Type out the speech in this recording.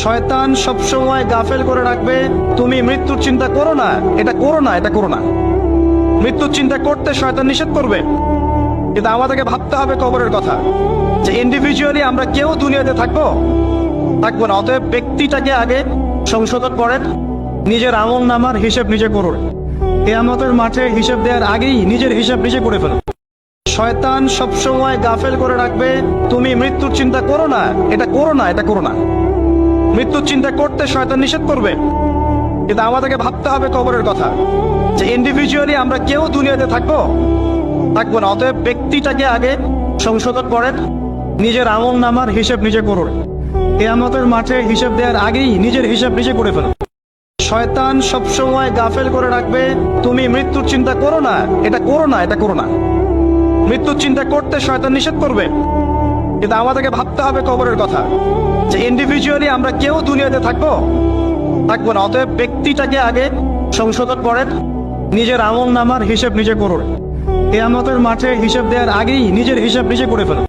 শয়তান সবসময় গাফেল করে রাখবে। তুমি মৃত্যুর চিন্তা করো না, এটা করো না, এটা করো না। মৃত্যুর চিন্তা করতে শয়তান নিষেধ করবে, কিন্তু আমাদেরকে ভাবতে হবে কবরের কথা, যে ইন্ডিভিজুয়ালি আমরা কেউ দুনিয়াতে থাকবো না। অতএব ব্যক্তিটাকে আগে সংশোধন করেন, নিজের আমল নামার হিসেব নিজে করুন। কিয়ামতের মাঠে হিসেব দেওয়ার আগেই নিজের হিসাব নিজে করে ফেলুন। শয়তান সবসময় গাফেল করে রাখবে। তুমি মৃত্যুর চিন্তা করো না, এটা করো না, এটা করো না। মৃত্যুর চিন্তা করতে শয়তান নিষেধ করবে, কিন্তু আমাদেরকে ভাবতে হবে কবরের কথা, যে ইন্ডিভিজুয়ালি আমরা কেউ দুনিয়াতে থাকবো না। অতএব ব্যক্তিটাকে আগে সংশোধন করেন, নিজের আমল নামার হিসেব নিজে করুন। কিয়ামতের মাঠে হিসেব দেওয়ার আগেই নিজের হিসাব নিজে করে ফেলুন। শয়তান সবসময় গাফেল করে রাখবে। তুমি মৃত্যুর চিন্তা করো না, এটা করো না, এটা করো না। মৃত্যুর চিন্তা করতে শয়তান নিষেধ করবে, কিন্তু আমাদেরকে ভাবতে হবে কবরের কথা, যে ইন্ডিভিজুয়ালি আমরা কেউ দুনিয়াতে থাকবো না। অতএব ব্যক্তিটাকে আগে সংশোধন করেন, নিজের আমল নামার হিসেব নিজে করুন। কিয়ামতের মাঠে হিসেব দেওয়ার আগেই নিজের হিসাব নিজে করে ফেলুন।